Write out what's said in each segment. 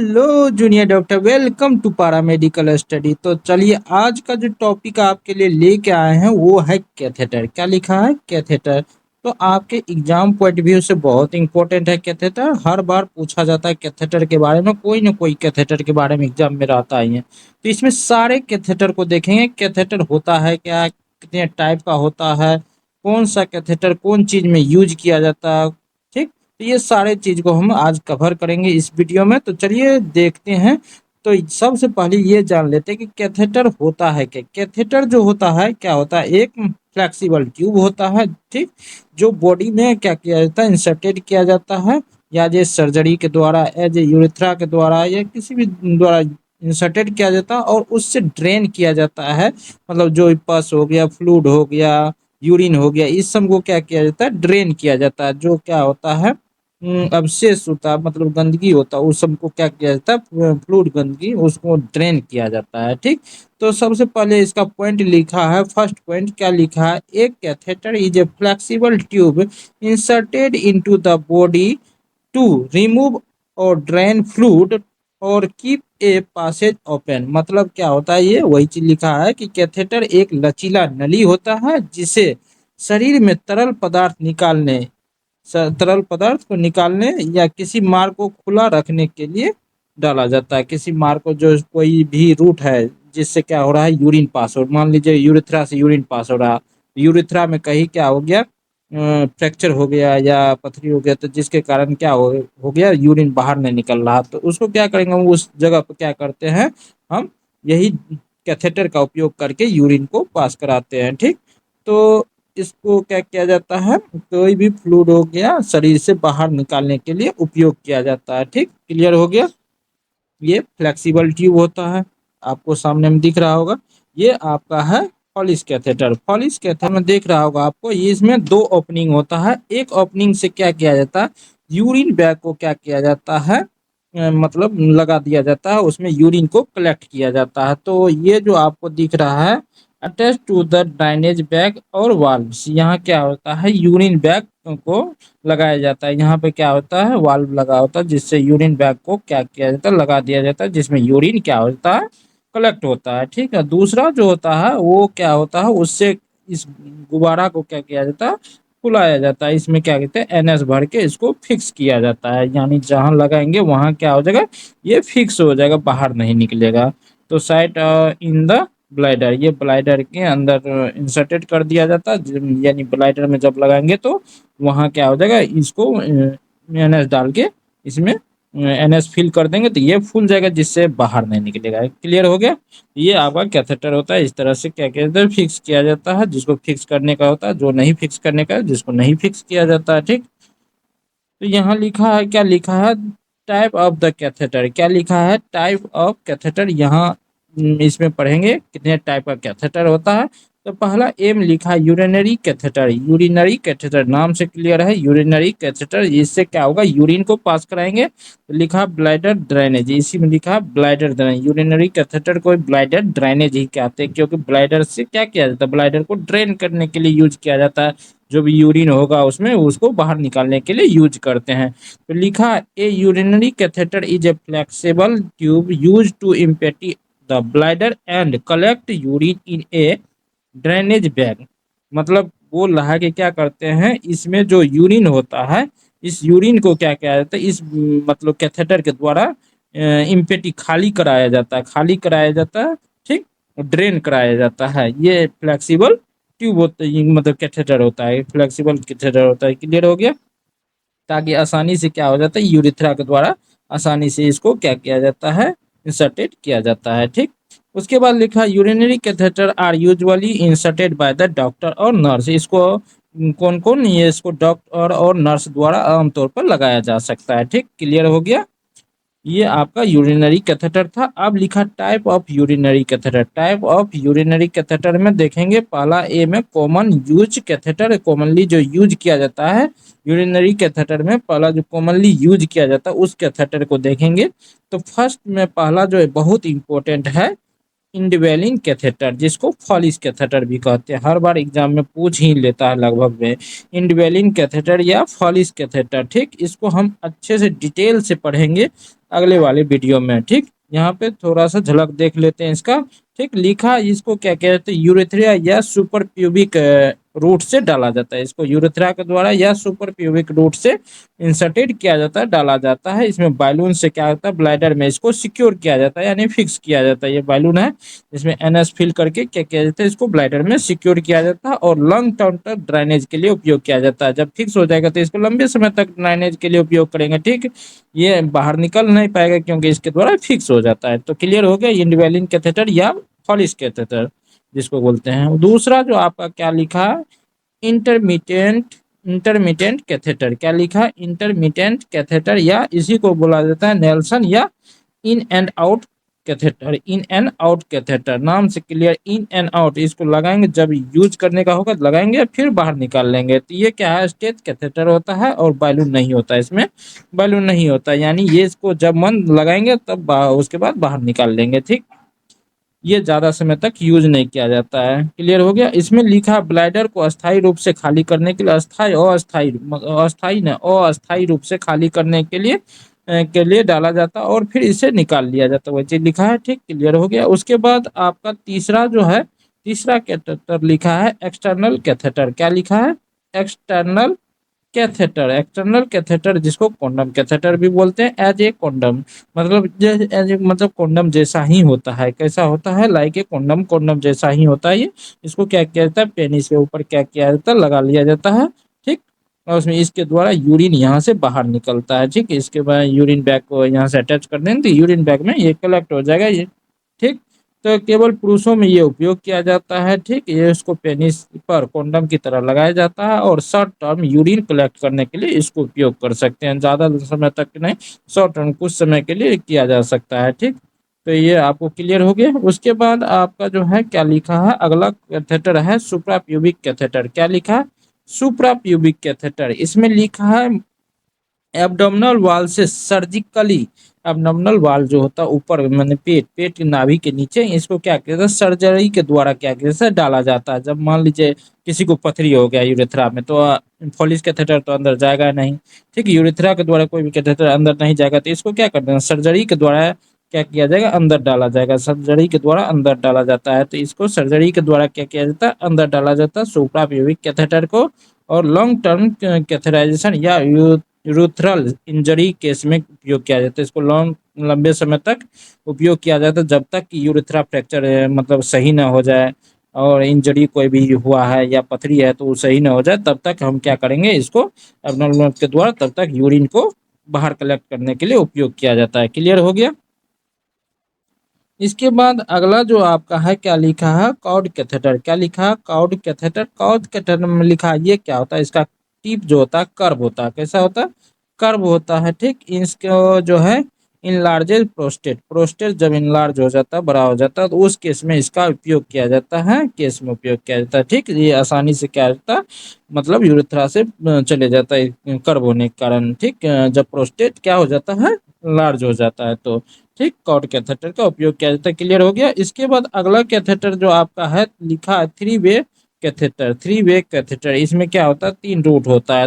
Hello junior doctor, welcome to paramedical study. तो चलिए, आज का जो टॉपिक आपके लिए लेके आए हैं वो है कैथेटर। क्या लिखा है? कैथेटर। तो आपके एग्जाम पॉइंट व्यू से बहुत इंपॉर्टेंट है कैथेटर। हर बार पूछा जाता है कैथेटर के बारे में, कोई ना कोई कैथेटर के बारे में एग्जाम में रहता ही है। तो इसमें सारे कैथेटर को देखेंगे, कैथेटर होता है क्या, कितने टाइप का होता है, कौन सा कैथेटर कौन चीज में यूज किया जाता है। ठीक। तो ये सारे चीज को हम आज कवर करेंगे इस वीडियो में। तो चलिए देखते हैं। तो सबसे पहले ये जान लेते हैं कि कैथेटर होता है क्या। कैथेटर जो होता है क्या होता है, एक फ्लेक्सिबल ट्यूब होता है। ठीक। जो बॉडी में क्या किया जाता है, इंसर्टेड किया जाता है, या जे सर्जरी के द्वारा, एज ए यूरेथ्रा के द्वारा, या किसी भी द्वारा इंसर्टेड किया जाता है और उससे ड्रेन किया जाता है। मतलब जो पस हो गया, फ्लूइड हो गया, यूरिन हो गया, इस सब को क्या किया जाता है, ड्रेन किया जाता है। जो क्या होता है, अवशेष होता है, मतलब गंदगी होता है, उस सबको क्या किया जाता है, फ्लूइड गंदगी, उसको ड्रेन किया जाता है। ठीक। तो सबसे पहले इसका पॉइंट लिखा है, फर्स्ट पॉइंट क्या लिखा है, एक catheter is a flexible tube inserted into the body to remove और ड्रेन फ्लूइड और कीप ए पासेज ओपन। मतलब क्या होता है, ये वही चीज लिखा है कि कैथेटर एक लचीला नली होता है जिसे शरीर में तरल पदार्थ को निकालने या किसी मार्ग को खुला रखने के लिए डाला जाता है। किसी मार्ग को, जो कोई भी रूट है जिससे क्या हो रहा है, यूरिन पास हो, मान लीजिए यूरिथ्रा से यूरिन पास हो रहा, यूरिथ्रा में कहीं क्या हो गया, फ्रैक्चर हो गया या पथरी हो गया, तो जिसके कारण क्या हो गया, यूरिन बाहर नहीं निकल रहा, तो उसको क्या करेंगे, हम उस जगह पर क्या करते हैं, हम यही कैथेटर का उपयोग करके यूरिन को पास कराते हैं। ठीक। तो इसको क्या किया जाता है, कोई भी फ्लूइड हो गया शरीर से बाहर निकालने के लिए उपयोग किया जाता है। ठीक, क्लियर हो गया। ये फ्लेक्सिबल ट्यूब होता है, आपको सामने में दिख रहा होगा। ये आपका है फॉलिस कैथेटर। फॉलिस कैथेटर में देख रहा होगा आपको, ये इसमें दो ओपनिंग होता है। एक ओपनिंग से क्या किया जाता है, यूरिन बैग को क्या किया जाता है, मतलब लगा दिया जाता है, उसमें यूरिन को कलेक्ट किया जाता है। तो ये जो आपको दिख रहा है, अटैच टू द ड्राइनेज बैग और वाल्व्स, यहाँ क्या होता है, यूरिन बैग को लगाया जाता है। यहाँ पे क्या होता है, वाल्व लगा होता है, जिससे यूरिन बैग को क्या किया जाता है, लगा दिया जाता है, जिसमें यूरिन क्या होता है, कलेक्ट होता है। ठीक है। दूसरा जो होता है वो क्या होता है, उससे इस गुब्बारा को क्या किया जाता है, फुलाया जाता है। इसमें क्या कहते हैं, एनएस भर के इसको फिक्स किया जाता है, यानी जहां लगाएंगे वहां क्या हो जाएगा, ये फिक्स हो जाएगा, बाहर नहीं निकलेगा। तो साइट इन द ब्लाइडर, ये ब्लाइडर के अंदर इंसर्टेड कर दिया जाता है, यानी ब्लाइडर में जब लगाएंगे तो वहाँ क्या हो जाएगा, इसको एनएस डाल के इसमें एनएस फिल कर देंगे तो ये फूल जाएगा, जिससे बाहर नहीं निकलेगा। क्लियर हो गया। ये आपका कैथेटर होता है, इस तरह से क्या कहते हैं, फिक्स किया जाता है, जिसको फिक्स करने का होता है, जो नहीं फिक्स करने का है, जिसको नहीं फिक्स किया जाता है। ठीक। तो यहाँ लिखा है, क्या लिखा है, टाइप ऑफ द कैथेटर। क्या लिखा है, टाइप ऑफ कैथेटर। यहाँ इसमें पढ़ेंगे कितने टाइप का कैथेटर होता है। तो पहला एम लिखा है यूरिनरी कैथेटर। यूरिनरी कैथेटर नाम से क्लियर है, यूरिनरी कैथेटर, इससे क्या होगा, यूरिन को पास कराएंगे। तो लिखा ब्लैडर ड्रेनेज, इसी में लिखा ब्लैडर ड्रेनेज। यूरिनरी कैथेटर को ब्लैडर ड्रेनेज ही कहते हैं, क्योंकि ब्लैडर से क्या किया जाता है, ब्लैडर को ड्रेन करने के लिए यूज किया जाता है। जो भी यूरिन होगा उसमें उसको बाहर निकालने के लिए यूज करते हैं। तो लिखा, a urinary catheter is a flexible tube use to empty the bladder and collect urine in a drainage bag. मतलब बोल रहा है कि क्या करते हैं, इसमें जो यूरिन होता है, इस यूरिन को क्या किया जाता है, इस मतलब कैथेटर के द्वारा इम्पेटी खाली कराया जाता है, खाली कराया जाता है। ठीक। ड्रेन कराया जाता है। ये फ्लेक्सिबल ट्यूब होता है, मतलब कैथेटर होता है, फ्लेक्सिबल कैथेटर होता है। क्लियर हो गया। ताकि आसानी से क्या हो जाता है, यूरिथ्रा के द्वारा आसानी से इसको क्या किया जाता है, इंसर्टेड किया जाता है। ठीक। उसके बाद लिखा, urinary catheter are usually inserted by the doctor और नर्स। इसको कौन कौन, ये इसको डॉक्टर और नर्स द्वारा आमतौर पर लगाया जा सकता है। ठीक। क्लियर हो गया। ये आपका यूरिनरी कैथेटर था। अब लिखा type of urinary catheter. Type of urinary catheter में देखेंगे, पहला ए में कॉमन यूज कैथेटर, कॉमनली जो यूज किया जाता है यूरिनरी कैथेटर में, पहला जो कॉमनली यूज किया जाता है उस कैथेटर को देखेंगे। तो फर्स्ट में पहला जो है बहुत इंपॉर्टेंट है, इंडवेलिन कैथेटर, जिसको फॉलिस कैथेटर भी कहते हैं, हर बार एग्जाम में पूछ ही लेता है लगभग में, इंडवेलिन कैथेटर या फॉलिस कैथेटर। ठीक, इसको हम अच्छे से डिटेल से पढ़ेंगे अगले वाले वीडियो में। ठीक, यहाँ पे थोड़ा सा झलक देख लेते हैं इसका। ठीक, लिखा इसको क्या कहते हैं, यूरेथ्रिया या सुपर प्यूबिक रूट से डाला जाता है। इसको यूरेथ्रा के द्वारा या सुपर प्यूबिक रूट से इंसर्टेड किया जाता है, डाला जाता है। इसमें बैलून से क्या होता है, ब्लैडर में इसको सिक्योर किया जाता है, यानी फिक्स किया जाता है। ये बैलून है, इसमें एनएस फिल करके क्या किया जाता है, इसको ब्लैडर में सिक्योर किया जाता है और लॉन्ग टर्म तक ड्राइनेज के लिए उपयोग किया जाता है। जब फिक्स हो जाएगा तो इसको लंबे समय तक ड्राइनेज के लिए उपयोग करेंगे। ठीक, ये बाहर निकल नहीं पाएगा क्योंकि इसके द्वारा फिक्स हो जाता है। तो क्लियर हो गया, इंडवेलिन कैथेटर या फॉलिस कैथेटर जिसको बोलते हैं। दूसरा जो आपका क्या लिखा है, इंटरमीडिएट इंटरमीडिएट कैथेटर। क्या लिखा है, इंटरमीडिएट कैथेटर, या इसी को बोला जाता है नेल्सन या in and out catheter. In and out catheter नाम से क्लियर, इन एंड आउट इसको लगाएंगे जब यूज करने का होगा लगाएंगे, फिर बाहर निकाल लेंगे। तो ये क्या है, स्टेज कैथेटर होता है और बैलून नहीं होता है, इसमें बैलून नहीं होता, यानी ये इसको जब मन लगाएंगे तब उसके बाद बाहर निकाल लेंगे। ठीक, ये ज्यादा समय तक यूज नहीं किया जाता है। क्लियर हो गया। इसमें लिखा ब्लैडर को अस्थायी रूप से खाली करने के लिए, अस्थायी अस्थायी अस्थायी न अस्थायी रूप से खाली करने के लिए डाला जाता है और फिर इसे निकाल लिया जाता है, वही चीज लिखा है। ठीक, क्लियर हो गया। उसके बाद आपका तीसरा जो है, तीसरा कैथेटर लिखा है एक्सटर्नल कैथेटर। क्या लिखा है, एक्सटर्नल कैथेटर। एक्सटर्नल कैथेटर जिसको कॉन्डम कैथेटर भी बोलते हैं, एज ए कॉन्डम, मतलब एज ए मतलब कॉन्डम जैसा ही होता है। कैसा होता है, लाइक ए कॉन्डम, कॉन्डम जैसा ही होता है ये। इसको क्या किया जाता है, पेनिस के ऊपर क्या किया जाता है, लगा लिया जाता है। ठीक, और उसमें इसके द्वारा यूरिन यहाँ से बाहर निकलता है। ठीक, इसके बाद यूरिन बैग को यहाँ से अटैच कर देंगे तो यूरिन बैग में ये कलेक्ट हो जाएगा ये। ठीक, तो केवल पुरुषों में ये उपयोग किया जाता है। ठीक, ये इसको पेनिस पर कॉन्डम की तरह लगाया जाता है और शॉर्ट टर्म यूरिन कलेक्ट करने के लिए इसको उपयोग कर सकते हैं, ज़्यादा समय तक नहीं, शॉर्ट टर्म कुछ समय के लिए किया जा सकता है। ठीक, तो ये आपको क्लियर हो गया। उसके बाद आपका जो है क्या लिखा है, अगला कैथेटर है सुप्रा प्यूबिक कैथेटर। क्या लिखा है, सुप्रा प्यूबिक कैथेटर। इसमें लिखा है एब्डोमिनल वाल से सर्जिकली, एब्डोमिनल वाल जो होता है ऊपर मैंने पेट की नाभि के नीचे, इसको क्या किया जाता है, सर्जरी के द्वारा क्या किया जाता है, डाला जाता है। जब मान लीजिए किसी को पथरी हो गया यूरेथ्रा में, तो फॉलिस कैथेटर तो अंदर जाएगा नहीं। ठीक, यूरेथ्रा के द्वारा कोई भी कैथेटर अंदर नहीं जाएगा, तो इसको क्या करना है, सर्जरी के द्वारा क्या किया जाएगा, अंदर डाला जाएगा। सर्जरी के द्वारा अंदर डाला जाता है, तो इसको सर्जरी के द्वारा क्या किया जाता है, अंदर डाला जाता है सुप्रा प्यूबिक कैथेटर को। और लॉन्ग टर्म कैथेराइजेशन या यूरेथ्रल इंजरी केस में उपयोग किया जाता है। इसको लॉन्ग लंबे समय तक उपयोग किया जाता है, जब तक कि यूरेथ्रा फ्रैक्चर मतलब सही ना हो जाए और इंजरी कोई भी हुआ है या पथरी है तो वो सही ना हो जाए, तब तक हम क्या करेंगे, इसको एब्डोमिनल के द्वारा तब तक यूरिन को बाहर कलेक्ट करने के लिए उपयोग किया जाता है। क्लियर हो गया। इसके बाद अगला जो आपका है क्या लिखा है, कॉर्ड कैथेटर। क्या लिखा है, कॉर्ड कैथेटर। कॉर्ड कैथेटर में लिखा है ये क्या होता है, इसका टिप जो होता है कर्व होता है। कैसा होता है, कर्व होता है। ठीक, इसको जो है इनलार्जेड प्रोस्टेट, प्रोस्टेट जब इनलार्ज हो जाता है, बड़ा हो जाता है, तो उस केस में इसका उपयोग किया जाता है, केस में उपयोग किया जाता है। ठीक, ये आसानी से क्या होता है, मतलब यूरेथ्रा से चले जाता है कर्व होने के कारण। ठीक, जब प्रोस्टेट क्या हो जाता है, लार्ज हो जाता है तो। ठीक, कॉर्ड कैथेटर का उपयोग किया जाता है। क्लियर हो गया। इसके बाद अगला कैथेटर जो आपका है लिखा है three way catheter. Three way catheter, इसमें क्या होता है, तीन रूट होता है,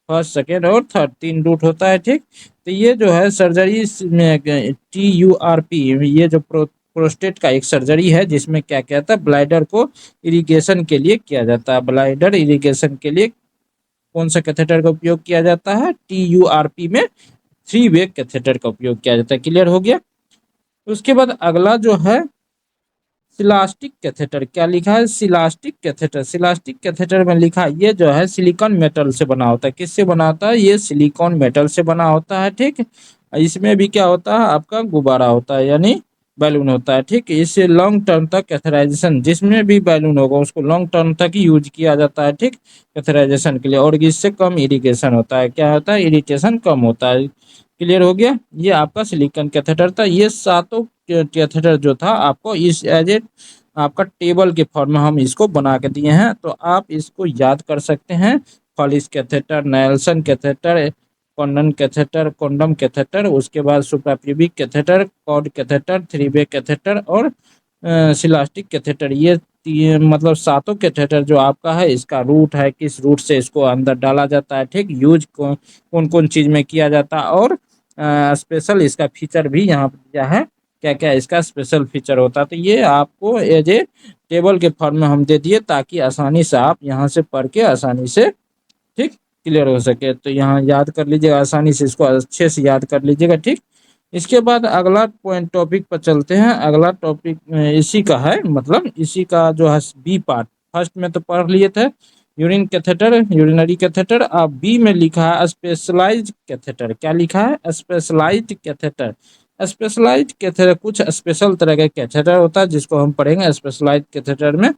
फर्स्ट सेकेंड और थर्ड, तीन रूट होता है। ठीक, तो ये जो है सर्जरी में TURP, ये जो प्रोस्टेट का एक सर्जरी है जिसमें क्या किया जाता है, ब्लाइडर को इरिगेशन के लिए किया जाता है। ब्लाइडर इरिगेशन के लिए कौन सा कैथेटर का उपयोग किया जाता है, TURP में थ्री वे कैथेटर का उपयोग किया जाता है। क्लियर हो गया। उसके बाद अगला जो है सिलास्टिक कैथेटर। क्या लिखा है, सिलास्टिक कैथेटर। सिलास्टिक कैथेटर में लिखा है ये जो है सिलिकॉन मेटल से बना होता है। किससे बना होता है, ये सिलिकॉन मेटल से बना होता है। ठीक, इसमें भी क्या होता है, आपका गुब्बारा होता है, यानी बैलून होता है। ठीक, इससे लॉन्ग टर्म तक कैथेराइजेशन, जिसमें भी बैलून होगा उसको लॉन्ग टर्म तक ही यूज किया जाता है। ठीक, कैथेराइजेशन के लिए, और इससे कम इरिगेशन होता है, क्या होता है, इरिटेशन कम होता है। क्लियर हो गया। ये आपका सिलिकॉन कैथेटर था। ये सातों कैथेटर जो था आपको इस एज ए आपका टेबल के फॉर्म में हम इसको बना के दिए हैं, तो आप इसको याद कर सकते हैं। Foley's catheter, Nelson catheter, condom catheter, condom catheter, उसके बाद suprapubic catheter, coude catheter, three way catheter और सिलास्टिक कैथेटर, ये मतलब सातों कैथेटर जो आपका है, इसका रूट है, किस रूट से इसको अंदर डाला जाता है, ठीक, यूज कौन कौन चीज में किया जाता है, और स्पेशल इसका फीचर भी यहाँ पे दिया है, क्या क्या इसका स्पेशल फीचर होता है। तो ये आपको एज ए टेबल के फॉर्म में हम दे दिए, ताकि आसानी से आप यहाँ से पढ़ के आसानी से, ठीक, क्लियर हो सके। तो यहाँ याद कर लीजिएगा, आसानी से इसको अच्छे से याद कर लीजिएगा, ठीक। इसके बाद अगला पॉइंट टॉपिक पर चलते हैं। अगला टॉपिक इसी का है, मतलब इसी का जो है बी पार्ट। फर्स्ट में तो पढ़ लिए थे यूरिन कैथेटर, यूरिनरी कैथेटर। अब बी में लिखा है स्पेशलाइज्ड कैथेटर। क्या लिखा है? Specialised catheter. स्पेशलाइज्ड कैथेटर कुछ स्पेशल तरह का कैथेटर होता है, जिसको हम पढ़ेंगे स्पेशलाइज्ड कैथेटर में।